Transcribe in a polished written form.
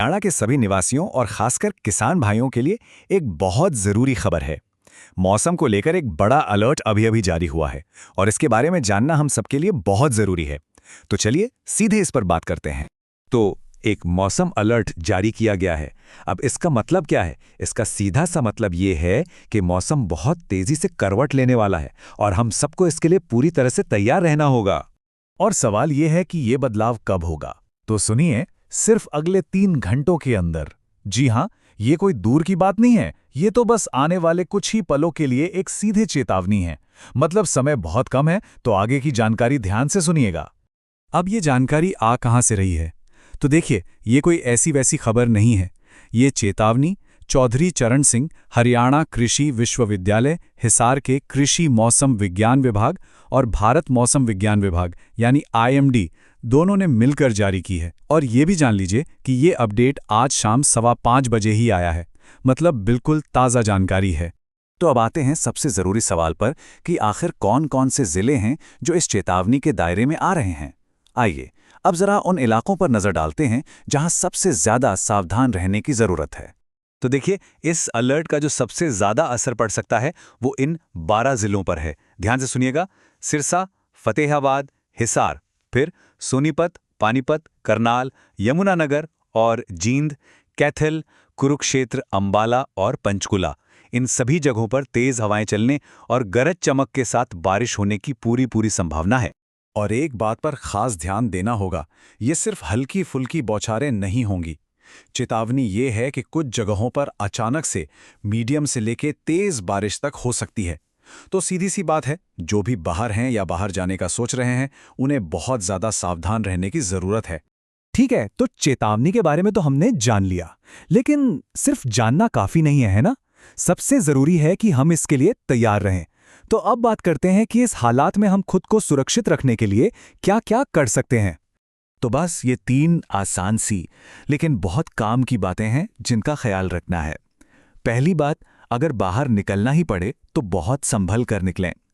हरियाणा के सभी निवासियों और खासकर किसान भाइयों के लिए एक बहुत ज़रूरी खबर है। मौसम को लेकर एक बड़ा अलर्ट अभी-अभी जारी हुआ है और इसके बारे में जानना हम सबके लिए बहुत ज़रूरी है। तो चलिए सीधे इस पर बात करते हैं। तो एक मौसम अलर्ट जारी किया गया है। अब इसका मतलब क्या है? इसका सीधा सा मतलब ये है कि मौसम बहुत तेजी से करवट लेने वाला है और हम सबको इसके लिए पूरी तरह से तैयार रहना होगा। और सवाल ये है कि ये बदलाव कब होगा? तो सुनिए, सिर्फ अगले 3 घंटों के अंदर। जी हाँ, ये कोई दूर की बात नहीं है, ये तो बस आने वाले कुछ ही पलों के लिए एक सीधे चेतावनी है। मतलब समय बहुत कम है, तो आगे की जानकारी ध्यान से सुनिएगा। अब ये जानकारी आ कहाँ से रही है? तो देखिए, ये कोई ऐसी वैसी खबर नहीं है। ये चेतावनी चौधरी चरण सिंह, हरियाणा कृषि विश्वविद्यालय, हिसार के कृषि मौसम विज्ञान विभाग और भारत मौसम विज्ञान विभाग यानी IMD दोनों ने मिलकर जारी की है। और ये भी जान लीजिए कि ये अपडेट आज शाम 5:15 बजे ही आया है। मतलब बिल्कुल ताज़ा जानकारी है। तो अब आते हैं सबसे ज़रूरी सवाल पर कि आखिर कौन-कौन से ज़िले हैं जो इस चेतावनी के दायरे में आ रहे हैं। आइए, अब ज़रा उन इलाकों पर नज़र डालते हैं जहां सबसे ज़्यादा सावधान रहने की ज़रूरत है। तो देखिए, इस अलर्ट का जो सबसे ज़्यादा असर पड़ सकता है वो इन 12 जिलों पर है। ध्यान से सुनिएगा। सिरसा, फतेहाबाद, हिसार, फिर सोनीपत, पानीपत, करनाल, यमुनानगर और जींद, कैथल, कुरुक्षेत्र, अंबाला और पंचकुला। इन सभी जगहों पर तेज हवाएं चलने और गरज चमक के साथ बारिश होने की पूरी संभावना है। और एक बात पर खास ध्यान देना होगा, ये सिर्फ हल्की फुल्की बौछारें नहीं होंगी। चेतावनी ये है कि कुछ जगहों पर अचानक से मीडियम से लेके तेज बारिश तक हो सकती है। तो सीधी सी बात है, जो भी बाहर हैं या बाहर जाने का सोच रहे हैं, उन्हें बहुत ज़्यादा सावधान रहने की ज़रूरत है। ठीक है, तो चेतावनी के बारे में तो हमने जान लिया, लेकिन सिर्फ जानना काफ़ी नहीं है ना? सबसे ज़रूरी है कि हम इसके लिए तैयार रहें। तो अब बात करते हैं कि इस हालात में हम खुद को सुरक्षित रखने के लिए क्या-क्या कर सकते हैं। तो बस ये 3 आसान सी लेकिन बहुत काम की बातें हैं जिनका ख्याल रखना है। पहली बात, अगर बाहर निकलना ही पड़े तो बहुत संभल कर निकलें।